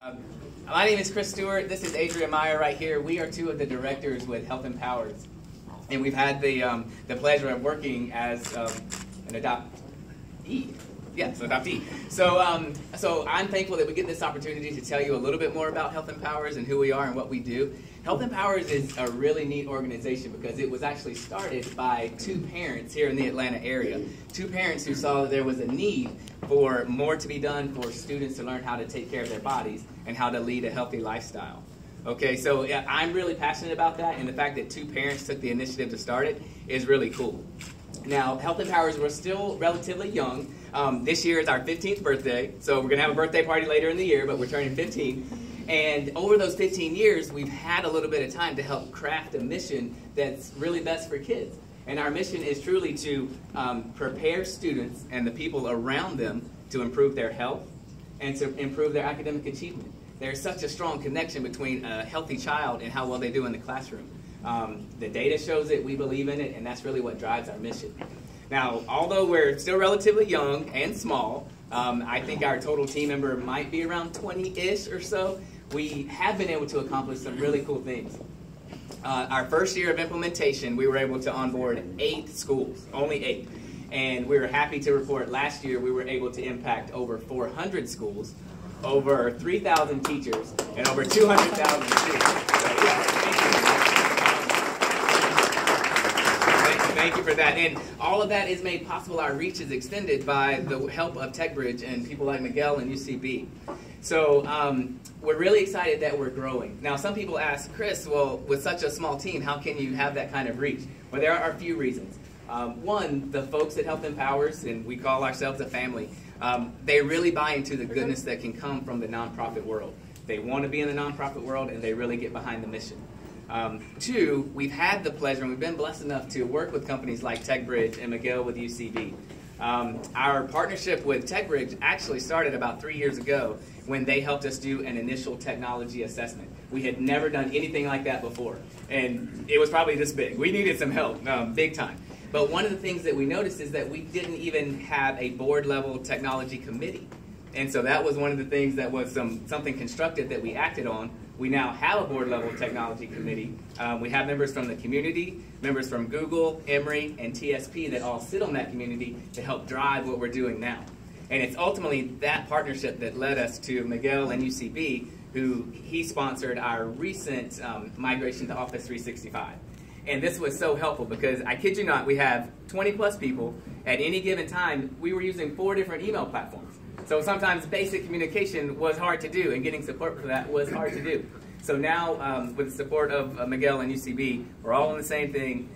My name is Chris Stewart. This is Adrian Meyer right here. We are two of the directors with HealthMPowers, and we've had the pleasure of working as an adoptee. Yes, adoptee. So I'm thankful that we get this opportunity to tell you a little bit more about HealthMPowers and who we are and what we do. HealthMPowers is a really neat organization because it was actually started by two parents here in the Atlanta area. Two parents who saw that there was a need for more to be done for students to learn how to take care of their bodies and how to lead a healthy lifestyle. Okay, so I'm really passionate about that, and the fact that two parents took the initiative to start it is really cool. Now, HealthMPowers, we're still relatively young. This year is our 15th birthday, so we're going to have a birthday party later in the year, but we're turning 15. And over those 15 years, we've had a little bit of time to help craft a mission that's really best for kids. And our mission is truly to prepare students and the people around them to improve their health and to improve their academic achievement. There's such a strong connection between a healthy child and how well they do in the classroom. The data shows it, we believe in it, and that's really what drives our mission. Now, although we're still relatively young and small, I think our total team member might be around 20-ish or so. We have been able to accomplish some really cool things. Our first year of implementation, we were able to onboard 8 schools, only 8. And we were happy to report last year we were able to impact over 400 schools, over 3,000 teachers, and over 200,000 students. So, yeah, thank you for that. And all of that is made possible. Our reach is extended by the help of TechBridge and people like Miguel and UCB. So we're really excited that we're growing. Now, some people ask, Chris, well, with such a small team, how can you have that kind of reach? Well, there are a few reasons. One, the folks at HealthMPowers, and we call ourselves a family, they really buy into the goodness that can come from the nonprofit world. They want to be in the nonprofit world, and they really get behind the mission. 2, we've had the pleasure, and we've been blessed enough to work with companies like TechBridge and Miguel with UCB. Our partnership with TechBridge actually started about 3 years ago when they helped us do an initial technology assessment. We had never done anything like that before, and it was probably this big. We needed some help, big time. But one of the things that we noticed is that we didn't even have a board-level technology committee. And so that was one of the things that was something constructive that we acted on. We now have a board-level technology committee. We have members from the community, members from Google, Emory, and TSP that all sit on that community to help drive what we're doing now. And it's ultimately that partnership that led us to Miguel and UCB, who he sponsored our recent migration to Office 365. And this was so helpful because, I kid you not, we have 20-plus people. At any given time, we were using 4 different email platforms. So sometimes basic communication was hard to do, and getting support for that was hard to do. So now, with the support of Miguel and UCB, we're all on the same thing.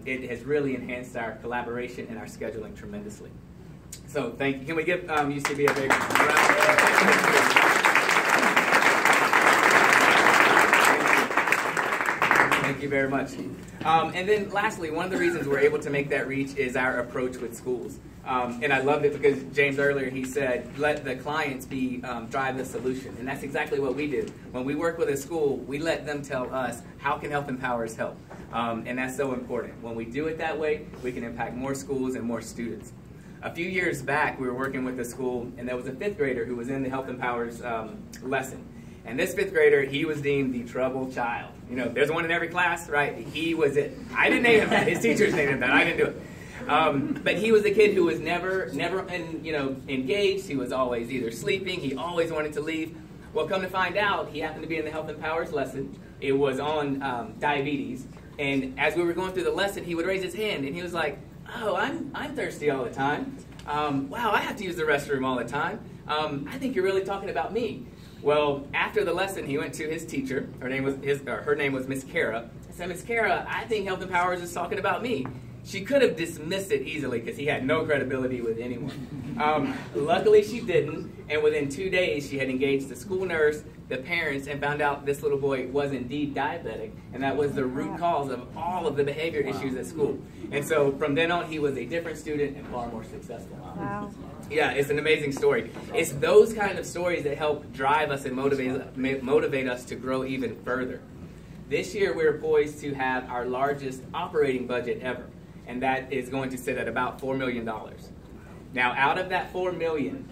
It has really enhanced our collaboration and our scheduling tremendously. So thank you. Can we give UCB a big round? Thank you very much. And then lastly, one of the reasons we're able to make that reach is our approach with schools. And I loved it because James earlier, he said, let the clients drive the solution. And that's exactly what we do. When we work with a school, we let them tell us, how can HealthMPowers help? And that's so important. When we do it that way, we can impact more schools and more students. A few years back, we were working with a school, and there was a 5th grader who was in the HealthMPowers lesson. And this 5th grader, he was deemed the troubled child. You know, there's one in every class, right? He was it. I didn't name him that. His teachers named him that. I didn't do it. But he was a kid who was never engaged. He was always either sleeping. He always wanted to leave. Well, come to find out, he happened to be in the HealthMPowers lesson. It was on diabetes. And as we were going through the lesson, he would raise his hand, and he was like, oh, I'm thirsty all the time. Wow, I have to use the restroom all the time. I think you're really talking about me. Well, after the lesson, he went to his teacher. Her name was Miss Kara. I said, Miss Kara, I think HealthMPowers is talking about me. She could have dismissed it easily because he had no credibility with anyone. Luckily, she didn't, and within 2 days, she had engaged the school nurse, the parents, and found out this little boy was indeed diabetic, and that was the root cause of all of the behavior issues at school. And so from then on, he was a different student and far more successful. Wow. Yeah, it's an amazing story. It's those kind of stories that help drive us and motivate us to grow even further. This year, we're poised to have our largest operating budget ever, and that is going to sit at about $4 million. Now, out of that $4 million,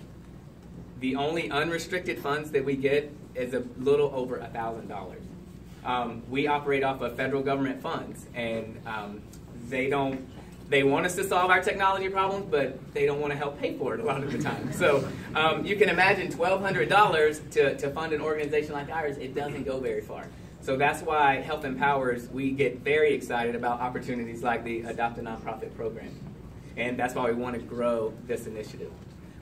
The only unrestricted funds that we get is a little over $1,000. We operate off of federal government funds, and they want us to solve our technology problems, but they don't want to help pay for it a lot of the time. So you can imagine $1,200 to fund an organization like ours, it doesn't go very far. So that's why HealthMPowers, we get very excited about opportunities like the Adopt a Nonprofit program. And that's why we want to grow this initiative.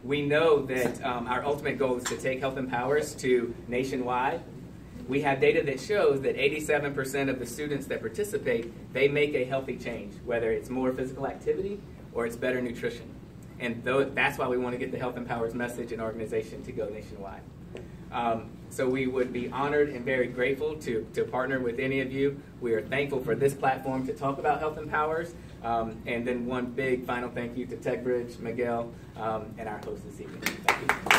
We know that our ultimate goal is to take HealthMPowers to nationwide. We have data that shows that 87% of the students that participate, they make a healthy change, whether it's more physical activity or it's better nutrition. And that's why we want to get the HealthMPowers message and organization to go nationwide. So we would be honored and very grateful to partner with any of you. We are thankful for this platform to talk about HealthMPowers. And then one big final thank you to TechBridge, Miguel, and our host this evening. Thank you.